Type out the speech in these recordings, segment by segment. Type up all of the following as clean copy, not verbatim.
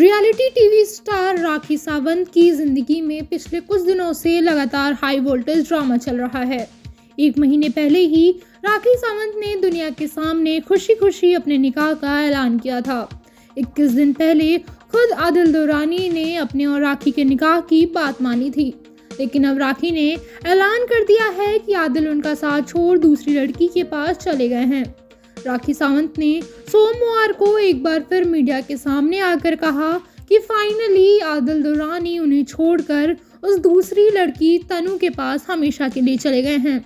Reality TV star Rakhi Sawant की जिंदगी में पिछले कुछ दिनों से लगातार हाई वोल्टेज ड्रामा चल रहा है। एक महीने पहले ही राखी सावंत ने दुनिया के सामने खुशी खुशी अपने निकाह का ऐलान किया था। 21 दिन पहले खुद आदिल दुरानी ने अपने और राखी के निकाह की बात मानी थी, लेकिन अब राखी ने ऐलान कर दिया है कि आदिल उनका साथ छोड़ दूसरी लड़की के पास चले गए हैं। राखी सावंत ने सोमवार को एक बार फिर मीडिया के सामने आकर कहा कि फाइनली आदिल दुरानी उन्हें छोड़कर उस दूसरी लड़की तनु के पास हमेशा के लिए चले गए हैं।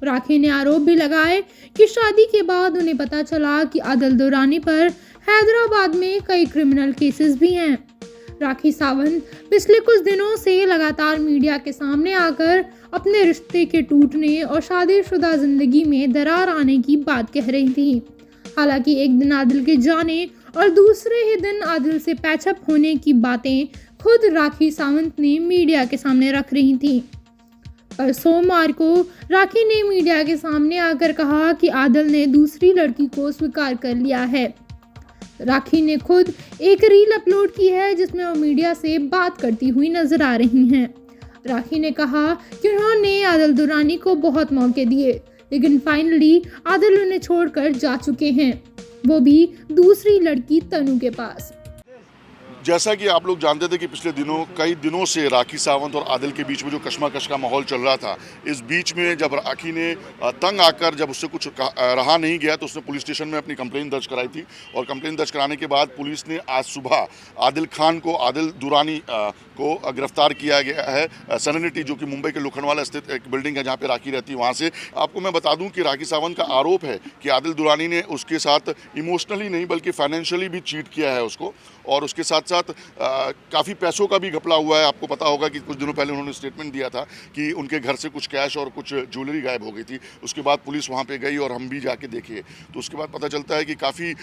राखी ने आरोप भी लगाए कि शादी के बाद उन्हें पता चला कि आदिल दुरानी पर हैदराबाद में कई क्रिमिनल केसेस भी हैं। राखी सावंत पिछले कुछ दिनों से लगातार मीडिया के सामने आकर अपने रिश्ते के टूटने और शादीशुदा जिंदगी में दरार आने की बात कह रही थी। हालांकि एक दिन आदिल के जाने और दूसरे ही दिन आदिल से पैचअप होने की बातें खुद राखी सावंत ने मीडिया के सामने रख रही थी। पर सोमवार को राखी ने मीडिया के सामने आकर कहा कि आदिल ने दूसरी लड़की को स्वीकार कर लिया है। राखी ने खुद एक रील अपलोड की है जिसमें वो मीडिया से बात करती हुई नजर आ रही हैं। राखी ने कहा कि उन्होंने आदिल दुरानी को बहुत मौके दिए, लेकिन फाइनली आदिल उन्हें छोड़कर जा चुके हैं, वो भी दूसरी लड़की तनु के पास। जैसा कि आप लोग जानते थे कि पिछले दिनों कई दिनों से राखी सावंत और आदिल के बीच में जो कशमकश का माहौल चल रहा था, इस बीच में जब राखी ने तंग आकर जब उससे कुछ रहा नहीं गया तो उसने पुलिस स्टेशन में अपनी कंप्लेंट दर्ज कराई थी। और कंप्लेंट दर्ज कराने के बाद पुलिस ने आज सुबह आदिल दुरानी को गिरफ्तार किया गया है। सेरेनिटी जो कि मुंबई के लोखंडवाला स्थित एक बिल्डिंग है जहाँ पे राखी रहती है, वहाँ से। आपको मैं बता दूं कि राखी सावंत का आरोप है कि आदिल दुरानी ने उसके साथ इमोशनली नहीं बल्कि फाइनेंशियली भी चीट किया है उसको, और उसके साथ साथ काफ़ी पैसों का भी घपला हुआ है। आपको पता होगा कि कुछ दिनों पहले उन्होंने स्टेटमेंट दिया था कि उनके घर से कुछ कैश और कुछ ज्वेलरी गायब हो गई थी। उसके बाद पुलिस वहाँ पे गई और हम भी जाके देखे तो उसके बाद पता चलता है कि काफ़ी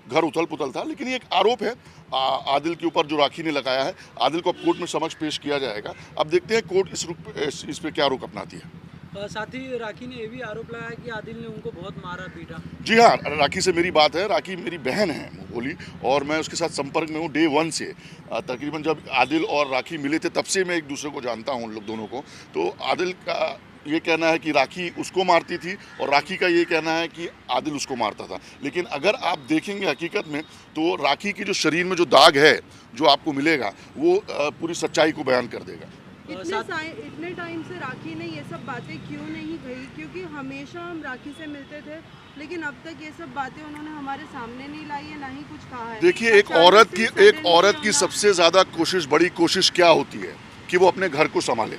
घर उथल पुथल था। लेकिन ये एक आरोप है आदिल के ऊपर जो राखी ने लगाया है। आदिल को अब कोर्ट में समक्ष पेश किया जाएगा। अब देखते हैं कोर्ट इस पे क्या रुख अपनाती है। साथ ही राखी ने ये भी आरोप लगाया कि आदिल ने उनको बहुत मारा पीटा। जी हाँ, राखी से मेरी बात है। राखी मेरी बहन है बोली, और मैं उसके साथ संपर्क में हूँ डे 1 से। तकरीबन जब आदिल और राखी मिले थे तब से मैं एक दूसरे को जानता हूँ उन लोग दोनों को। तो आदिल का ये कहना है कि राखी उसको मारती थी और राखी का ये कहना है कि आदिल उसको मारता था। लेकिन अगर आप देखेंगे हकीकत में तो राखी की जो शरीर में जो दाग है जो आपको मिलेगा वो पूरी सच्चाई को बयान कर देगा। इतने टाइम से राखी ने ये सब बातें क्यों नहीं कही? क्योंकि हमेशा हम राखी से मिलते थे, लेकिन अब तक ये सब बातें उन्होंने हमारे सामने नहीं लाई है, ना ही कुछ कहा है। देखिए, एक औरत की सबसे ज्यादा बड़ी कोशिश क्या होती है कि वो अपने घर को संभाले,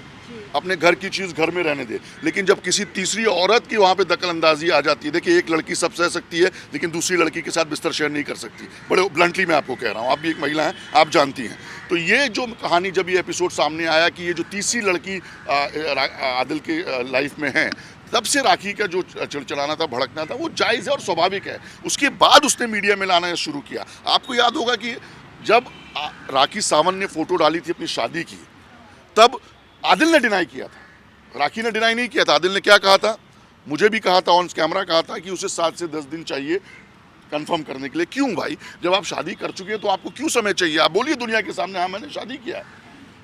अपने घर की चीज़ घर में रहने दे। लेकिन जब किसी तीसरी औरत की वहाँ पे दखल अंदाजी आ जाती है, देखिए एक लड़की सब सह सकती है लेकिन दूसरी लड़की के साथ बिस्तर शेयर नहीं कर सकती। बड़े ब्लंटली मैं आपको कह रहा हूँ, आप भी एक महिला हैं, आप जानती हैं। तो ये जो कहानी, जब ये एपिसोड सामने आया कि ये जो तीसरी लड़की आदिल के लाइफ में है, तब से राखी का जो चलाना था, भड़कना था, वो जायज़ है और स्वाभाविक है। उसके बाद उसने मीडिया में लाना शुरू किया। आपको याद होगा कि जब राखी सावंत ने फ़ोटो डाली थी अपनी शादी की, तब आदिल ने डिनाई किया था, राखी ने डिनाई नहीं किया था। आदिल ने क्या कहा था, मुझे भी कहा था, ऑन कैमरा कहा था कि उसे 7 से 10 दिन चाहिए कंफर्म करने के लिए। क्यों भाई, जब आप शादी कर चुके हैं तो आपको क्यों समय चाहिए? आप बोलिए दुनिया के सामने, हाँ मैंने शादी किया है,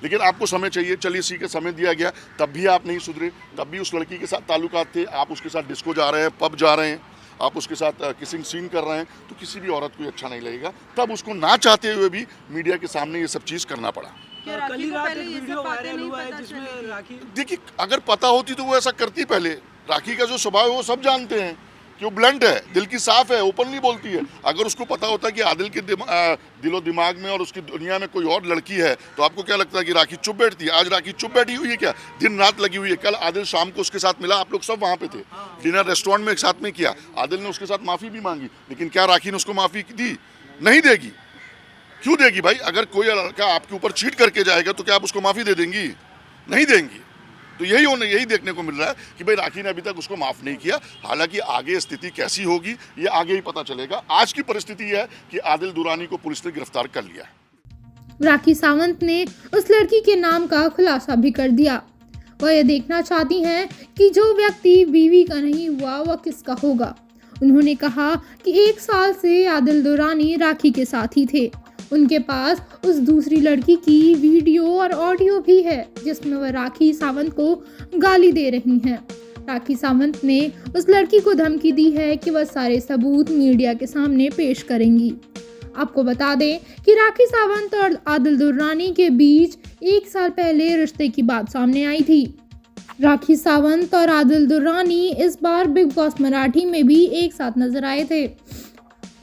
लेकिन आपको समय चाहिए। चलिए इसी के समय दिया गया, तब भी आप नहीं सुधरे। तब भी उस लड़की के साथ ताल्लुकात थे, आप उसके साथ डिस्को जा रहे हैं, पब जा रहे हैं, आप उसके साथ किसिंग सीन कर रहे हैं, तो किसी भी औरत को अच्छा नहीं लगेगा। तब उसको ना चाहते हुए भी मीडिया के सामने ये सब चीज़ करना पड़ा। कल ही रात एक वीडियो वायरल हुआ है जिसमें राखी, देखिए अगर पता होती तो वो ऐसा करती पहले। राखी का जो स्वभाव है वो सब जानते हैं कि वो ब्लंट है, दिल की साफ है, ओपनली बोलती है। अगर उसको पता होता कि आदिल के दिलो दिमाग में और उसकी दुनिया में कोई और लड़की है तो आपको क्या लगता है कि राखी चुप बैठती? आज राखी चुप बैठी हुई है क्या? दिन रात लगी हुई है। कल आदिल शाम को उसके साथ मिला, आप लोग सब वहाँ पे थे, डिनर रेस्टोरेंट में एक साथ में किया। आदिल ने उसके साथ माफ़ी भी मांगी, लेकिन क्या राखी ने उसको माफ़ी दी? नहीं देगी। क्यों देगी भाई? अगर कोई लड़का आपके ऊपर चीट करके जाएगा तो क्या आप उसको माफ़ी दे देंगी? नहीं देंगी। तो यही देखने को मिल रहा है कि भाई राखी ने अभी तक उसको माफ़ नहीं किया। हालांकि आगे स्थिति कैसी होगी ये आगे ही पता चलेगा। आज की परिस्थिति है कि आदिल दुरानी को पुलिस ने गिरफ्तार कर लिया है। राखी सावंत ने उस लड़की के नाम का खुलासा भी कर दिया। वह ये देखना चाहती हैं कि जो व्यक्ति बीवी का नहीं हुआ वह किसका होगा। उन्होंने कहा कि 1 साल से आदिल दुरानी राखी के साथ ही थे उनके पास उस दूसरी लड़की की वीडियो और ऑडियो भी है जिसमें वह राखी सावंत को गाली दे रही हैं। राखी सावंत ने उस लड़की को धमकी दी है कि वह सारे सबूत मीडिया के सामने पेश करेंगी। आपको बता दें कि राखी सावंत और आदिल दुर्रानी के बीच 1 साल पहले रिश्ते की बात सामने आई थी। राखी सावंत और आदिल दुर्रानी इस बार बिग बॉस मराठी में भी एक साथ नजर आए थे।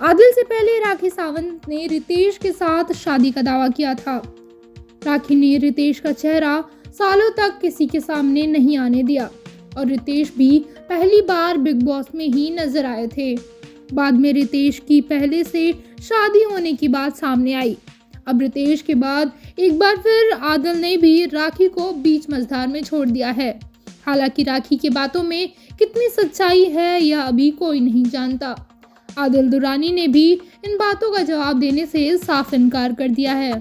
आदिल से पहले राखी सावंत ने रितेश के साथ शादी का दावा किया था। राखी ने रितेश का चेहरा सालों तक किसी के सामने नहीं आने दिया और रितेश भी पहली बार बिग बॉस में ही नजर आए थे। बाद में रितेश की पहले से शादी होने की बात सामने आई। अब रितेश के बाद एक बार फिर आदिल ने भी राखी को बीच मझधार में छोड़ दिया है। हालांकि राखी की बातों में कितनी सच्चाई है यह अभी कोई नहीं जानता। आदिल दुर्रानी ने भी इन बातों का जवाब देने से साफ इनकार कर दिया है।